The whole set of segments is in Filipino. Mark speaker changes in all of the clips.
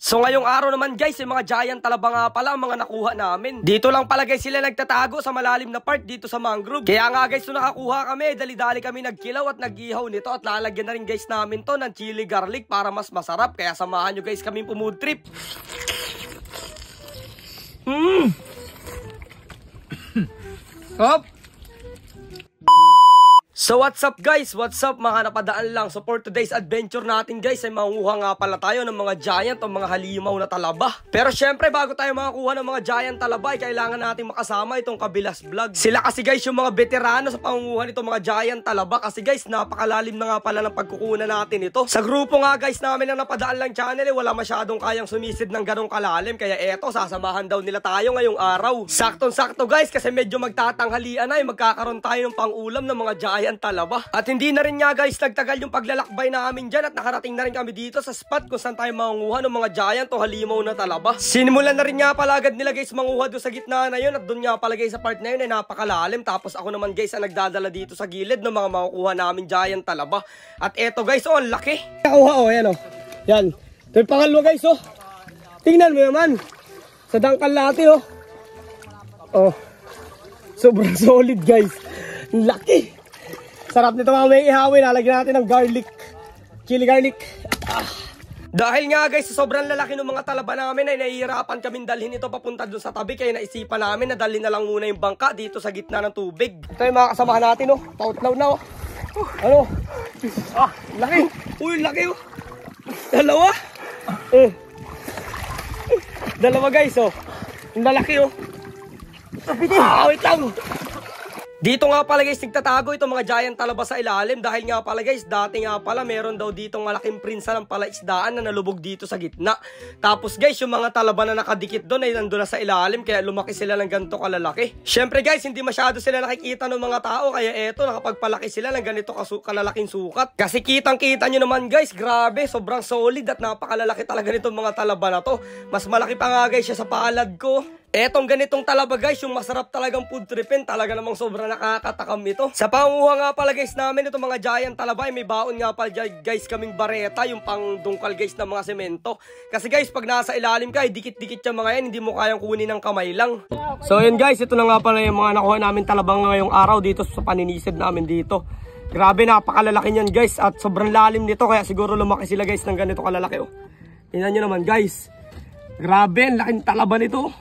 Speaker 1: So ngayong araw naman guys, yung mga giant talaba nga pala ang mga nakuha namin. Dito lang pala guys sila nagtatago sa malalim na part dito sa mangrove. Kaya nga guys, nung nakakuha kami, dali-dali kami nagkilaw at nag-ihaw nito. At lalagyan na rin guys namin to ng chili garlic para mas masarap. Kaya samahan nyo guys kami pumood trip. Hop! So what's up guys? What's up mga napadaan lang? So for today's adventure natin guys ay manguha nga pala tayo ng mga giant o mga halimaw na talaba. Pero syempre bago tayo makakuha ng mga giant talaba ay kailangan natin makasama itong Kabilas Vlog. Sila kasi guys yung mga veterano sa pangunguha nitong mga giant talaba. Kasi guys napakalalim na nga pala ng pagkukunan natin ito. Sa grupo nga guys namin na napadaan lang channel wala masyadong kayang sumisid ng ganong kalalim. Kaya eto sasamahan daw nila tayo ngayong araw. Saktong-sakto guys kasi medyo magtatanghalian na ay magkakaroon tayo ng pangulam ng mga giant talaba. At hindi na rin nga guys nagtagal yung paglalakbay namin dyan at nakarating na rin kami dito sa spot kung saan tayo manguha ng mga giant o halimaw na talaba. Sinimulan na rin nga pala agad nila guys manguha doon sa gitna na yun at doon nga pala guys sa part na yun ay napakalalim. Tapos ako naman guys ang nagdadala dito sa gilid ng mga makukuha namin giant talaba. At eto guys oh ang laki. Nakuha oh yan oh. Yan. Ito yung pangalawa guys oh. Tingnan mo naman. Sa dangkal natin oh. Oh. Sobrang solid guys. Laki. Sarap nito mga may ihawin. Lalagyan natin ng garlic. Chili garlic. Dahil nga guys, sobrang lalaki ng mga talaba namin ay nahihirapan kaming dalhin ito papunta dun sa tabi. Kaya naisipan namin na dalhin na lang muna yung bangka dito sa gitna ng tubig. Ito yung mga kasamahan natin oh. Pautlaw na oh. Ano? Laki. Uy, laki oh. Dalawa. Dalawa guys oh. Ang lalaki oh. Wait lang. Dito nga pala guys, nagtatago itong mga giant talaba sa ilalim dahil nga pala guys, dati nga pala meron daw ditong malaking prinsa ng palaisdaan na nalubog dito sa gitna. Tapos guys, yung mga talaba na nakadikit doon ay nandun na sa ilalim kaya lumaki sila ng ganito kalalaki. Syempre guys, hindi masyado sila nakikita ng mga tao kaya eto, nakapagpalaki sila ng ganito kalalaking sukat. Kasi kitang-kita nyo naman guys, grabe, sobrang solid at napakalalaki talaga nitong mga talaba na to. Mas malaki pa nga guys siya sa palad ko. Etong ganitong talaba guys, yung masarap talagang food tripin, talaga namang sobrang nakakatakam ito. Sa panguha nga pala guys namin itong mga giant talaba ay may baon nga pala guys kaming bareta, yung pang dungkal guys ng mga semento. Kasi guys pag nasa ilalim ka, dikit-dikit yung mga yan, hindi mo kayang kunin ng kamay lang. So yun guys, ito na nga pala yung mga nakuha namin talabang ngayong araw dito sa paninisid namin dito. Grabe, napakalalaki niyan guys at sobrang lalim nito kaya siguro lumaki sila guys ng ganito kalalaki oh. Tingnan nyo naman guys. Grabe, ang laking talaba nito.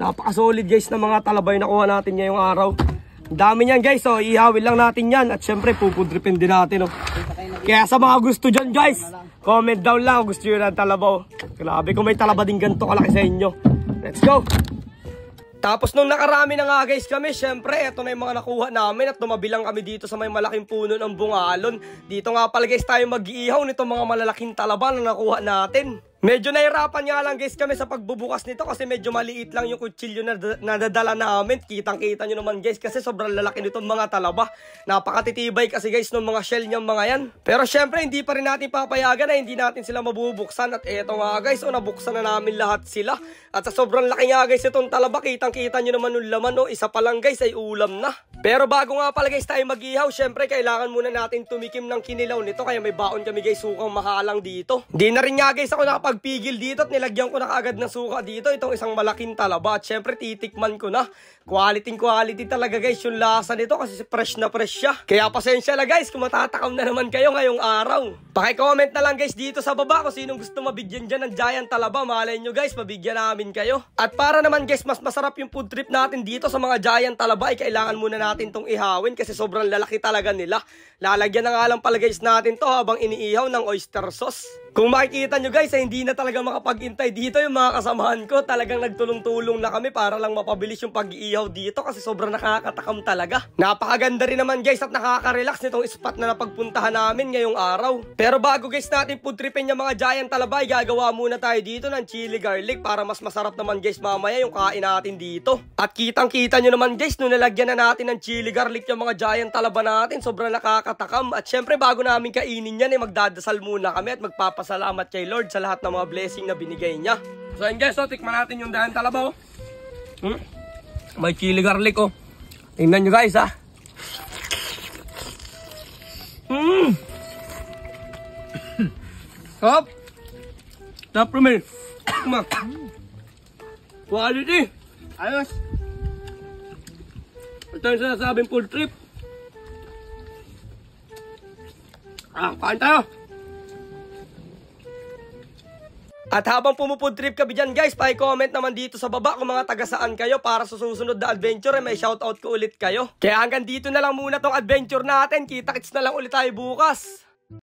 Speaker 1: Napaka-solid guys na mga talabay na kuha natin ngayong araw. Ang dami niyan guys, oh. Ihawin lang natin yan. At syempre, pupudripin din natin, oh. Kaya sa mga gusto dyan guys, comment down lang kung gusto nyo ng talaba, oh. Grabe kung may talaba din ganito kalaki sa inyo. Let's go! Tapos nung nakarami na nga guys kami, syempre, eto na yung mga nakuha namin at tumabilang kami dito sa may malaking puno ng bungalon. Dito nga pala guys tayo mag-iihaw nitong mga malalaking talaba na nakuha natin. Medyo nahirapan nga lang guys kami sa pagbubukas nito kasi medyo maliit lang yung kutsilyo na nadadala namin. Kitang-kita nyo naman guys kasi sobrang lalaki nitong mga talaba. Napakatitibay kasi guys ng mga shell niyang mga yan. Pero syempre hindi pa rin natin papayagan na hindi natin sila mabubuksan. At eto nga guys, nabuksan na namin lahat sila. At sa sobrang laki nga guys itong talaba, kitang-kita nyo naman yung laman. Isa pa lang guys ay ulam na. Pero bago nga pala guys tayo mag-ihaw, syempre kailangan muna natin tumikim ng kinilaw nito. Kaya may baon kami guys sukang mahalang dito. Di na rin nga guys ako nakapagpigil dito at nilagyan ko na kaagad ng suka dito itong isang malaking talaba. At syempre titikman ko na. Quality talaga guys yung lasa nito kasi fresh na fresh siya. Kaya pasensya na guys kung matatakam na naman kayo ngayong araw. Paki-comment na lang guys dito sa baba kung sinong gusto mabigyan dyan ng giant talaba. Malay nyo guys, mabigyan namin kayo. At para naman guys mas masarap yung food trip natin dito sa mga giant talaba ay kailangan muna natin tong ihawin kasi sobrang lalaki talaga nila. Lalagyan na nga lang pala guys natin to habang iniihaw ng oyster sauce. Kung makikita nyo guys ay hindi na talaga makapag-intay dito yung mga kasamahan ko. Talagang nagtulong-tulong na kami para lang mapabilis yung pag-iihaw dito kasi sobrang nakakatakam talaga. Napakaganda rin naman guys at nakaka-relax nitong spot na napagpuntahan namin ngayong araw. Pero bago guys natin food tripin yung mga giant talaba, gagawa muna tayo dito ng chili garlic para mas masarap naman guys mamaya yung kain natin dito. At kitang-kita nyo naman guys nung nalagyan na natin ng chili garlic yung mga giant talaba natin, sobrang nakakatakam. At syempre bago namin kainin yan ay magdadasal muna kami at magpapasalamat kay Lord sa lahat ng mga blessing na binigay niya. So yun guys, tikman natin yung giant talaba oh. May chili garlic oh. Tingnan nyo guys ha. Hop. Tapos Quality. Ayos. Ito yung sinasabing food trip. Kain tayo. At habang pumufood trip kami dyan guys, pa-comment naman dito sa baba kung mga taga saan kayo para sa susunod na adventure may shoutout ko ulit kayo. Kaya hanggang dito na lang muna tong adventure natin. Kita-kits na lang ulit tayo bukas.